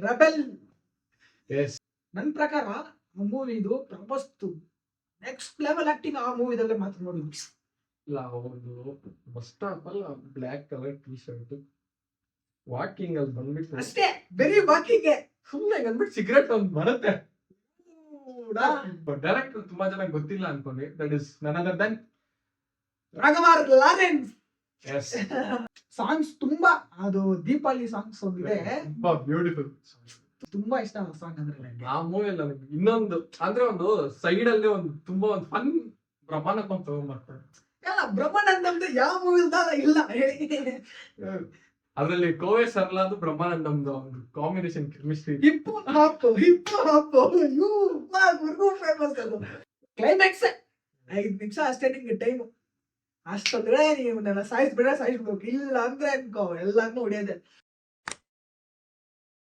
Rebel. S, ನನ್ನ ಪ್ರಕಾರ ಆ ಮೂವಿದು ಪ್ರಭಾಸ್ ನೆಕ್ಸ್ಟ್ ಲೆವೆಲ್ ಆಕ್ಟಿಂಗ್ ಆ ಮೂವಿದಲ್ಲೇ ಮಾತ್ರ ನೋಡಿದ್ವಿ. ಇಲ್ಲ ಒಂದು first of all black colour T shirt walking ಅಲ್ಲಿ ಬಂದ್ಬಿಟ್ಟು ಅಷ್ಟೇ, ಬರೀ ವಾಕಿಂಗ್. ಸುಮ್ಮನೆ ಅಂದ್ಬಿಟ್ಟು ಸಿಗರೇಟ್ ಒಂದು ಬರುತ್ತೆ. ಡೈರೆಕ್ಟರ್ ತುಂಬಾ ಜನ ಗೊತ್ತಿಲ್ಲ ಅನ್ಕೊಂಡೆ. That is none other than ರಾಘವಾರ್ ಲಾರೆನ್ಸ್. ಎಸ್, ಸಾಂಗ್ಸ್ ತುಂಬಾ, ಅದು ದೀಪಾವಳಿ ಸಾಂಗ್ಸ್ ಒಂದಿದೆ, ತುಂಬಾ ಬ್ಯೂಟಿಫುಲ್. ತುಂಬಾ ಇಷ್ಟ ಆ ಸಾಂಗ್ ಅಂದ್ರೆ ನಂಗೆ. ಆ ಮೂವಿಯಲ್ಲಿ ನನಗೆ ಇನ್ನೊಂದು ಅಂದ್ರೆ ಒಂದು ಸೈಡ್ ಅಲ್ಲಿ ಒಂದು ತುಂಬಾ ಒಂದು ಫನ್ ಪ್ರಮಾಣಕ್ಕೆ ತಗೊಂಡ್ಬರ್ತಾರೆ. ಎಲ್ಲ ಬ್ರಹ್ಮಾನಂದಮ್ದು ಯಾವ ಮೂವಿಲ್ದ ಇಲ್ಲ ಹೇಳಿ. ಅದ್ರಲ್ಲಿ ಕೋವೆ ಸರ್ಲಾದು ಬ್ರಹ್ಮಾನಂದಮ್ದು ಒಂದು ಕಾಂಬಿನೇಷನ್ ಕೆಮಿಸ್ಟ್ರಿ. ಹಿಪ್ ಹಾಪ್ ಯು ಗುರ್ಗು ಫೇಮಸ್. ಅದು ಕ್ಲೈಮ್ಯಾಕ್ಸ್ 5 ನಿಮಿಷ ಅಷ್ಟೇ ನಿಂಗೆ ಟೈಮ್. ಅಷ್ಟೊಂದ್ರೆ ನೀವು ನನ್ನ ಸಾಯಿಸ್ಬಿಡ್ಬೇಕು, ಇಲ್ಲ ಅಂದ್ರೆ ಅನ್ಕೋ ಎಲ್ಲಾನು ಹೊಡಿಯೋದೆ.